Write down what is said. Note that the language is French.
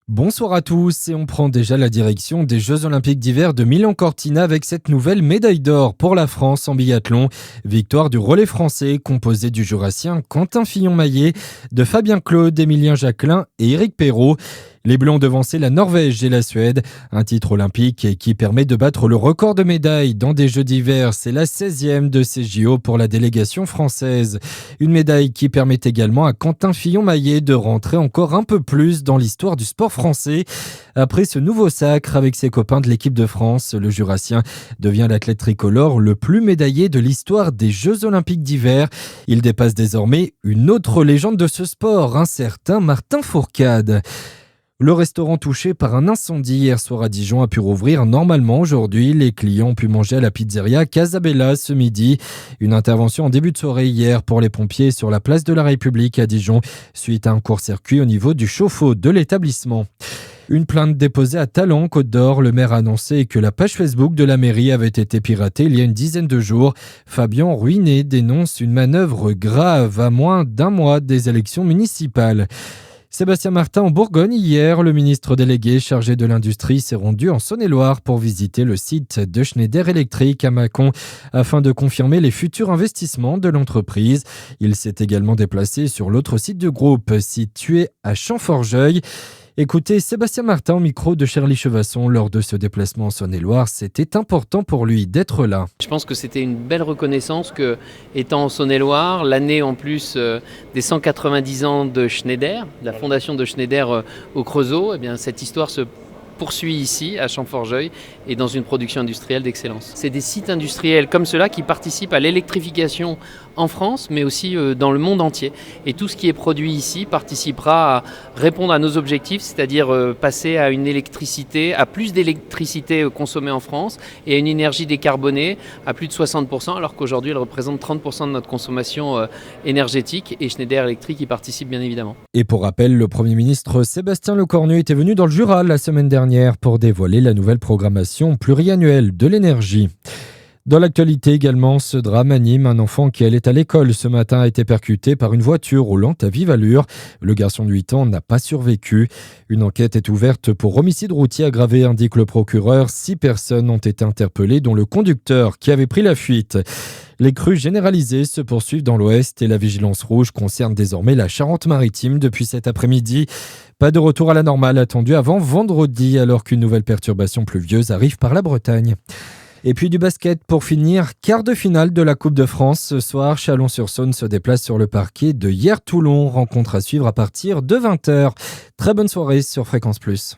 Bonsoir à tous et on prend déjà la direction des Jeux Olympiques d'hiver de Milan-Cortina avec cette nouvelle médaille d'or pour la France en biathlon. Victoire du relais français composé du Jurassien Quentin Fillon-Maillet, de Fabien Claude, Émilien Jacquelin et Éric Perrault. Les Bleus ont devancé la Norvège et la Suède, un titre olympique qui permet de battre le record de médailles dans des Jeux d'hiver. C'est la 16e de ces JO pour la délégation française. Une médaille qui permet également à Quentin Fillon-Maillet de rentrer encore un peu plus dans l'histoire du sport français. Après ce nouveau sacre avec ses copains de l'équipe de France, le Jurassien devient l'athlète tricolore le plus médaillé de l'histoire des Jeux Olympiques d'hiver. Il dépasse désormais une autre légende de ce sport, un certain Martin Fourcade. Le restaurant touché par un incendie hier soir à Dijon a pu rouvrir normalement aujourd'hui. Les clients ont pu manger à la pizzeria Casabella ce midi. Une intervention en début de soirée hier pour les pompiers sur la place de la République à Dijon suite à un court-circuit au niveau du chauffe-eau de l'établissement. Une plainte déposée à Talent, Côte d'Or. Le maire a annoncé que la page Facebook de la mairie avait été piratée il y a une dizaine de jours. Fabien Ruiné dénonce une manœuvre grave à moins d'un mois des élections municipales. Sébastien Martin en Bourgogne hier, le ministre délégué chargé de l'industrie s'est rendu en Saône-et-Loire pour visiter le site de Schneider Electric à Mâcon afin de confirmer les futurs investissements de l'entreprise. Il s'est également déplacé sur l'autre site du groupe situé à Champforgeuil. Écoutez Sébastien Martin au micro de Shirley Chevasson lors de ce déplacement en Saône-et-Loire. C'était important pour lui d'être là. Je pense que c'était une belle reconnaissance que, étant en Saône-et-Loire, l'année en plus des 190 ans de Schneider, la fondation de Schneider au Creusot, eh bien, cette histoire se poursuit ici, à Champforgeuil, et dans une production industrielle d'excellence. C'est des sites industriels comme ceux-là qui participent à l'électrification en France, mais aussi dans le monde entier. Et tout ce qui est produit ici participera à répondre à nos objectifs, c'est-à-dire passer à une électricité, à plus d'électricité consommée en France, et à une énergie décarbonée à plus de 60%, alors qu'aujourd'hui elle représente 30% de notre consommation énergétique, et Schneider Electric y participe bien évidemment. Et pour rappel, le Premier ministre Sébastien Lecornu était venu dans le Jura la semaine dernière pour dévoiler la nouvelle programmation pluriannuelle de l'énergie. Dans l'actualité également, ce drame anime un enfant qui allait à l'école ce matin a été percuté par une voiture roulant à vive allure. Le garçon de 8 ans n'a pas survécu. Une enquête est ouverte pour homicide routier aggravé, indique le procureur. 6 personnes ont été interpellées, dont le conducteur qui avait pris la fuite. Les crues généralisées se poursuivent dans l'Ouest et la vigilance rouge concerne désormais la Charente-Maritime depuis cet après-midi. Pas de retour à la normale attendu avant vendredi alors qu'une nouvelle perturbation pluvieuse arrive par la Bretagne. Et puis du basket pour finir, quart de finale de la Coupe de France. Ce soir, Chalon-sur-Saône se déplace sur le parquet de Hyères-Toulon. Rencontre à suivre à partir de 20h. Très bonne soirée sur Fréquence Plus.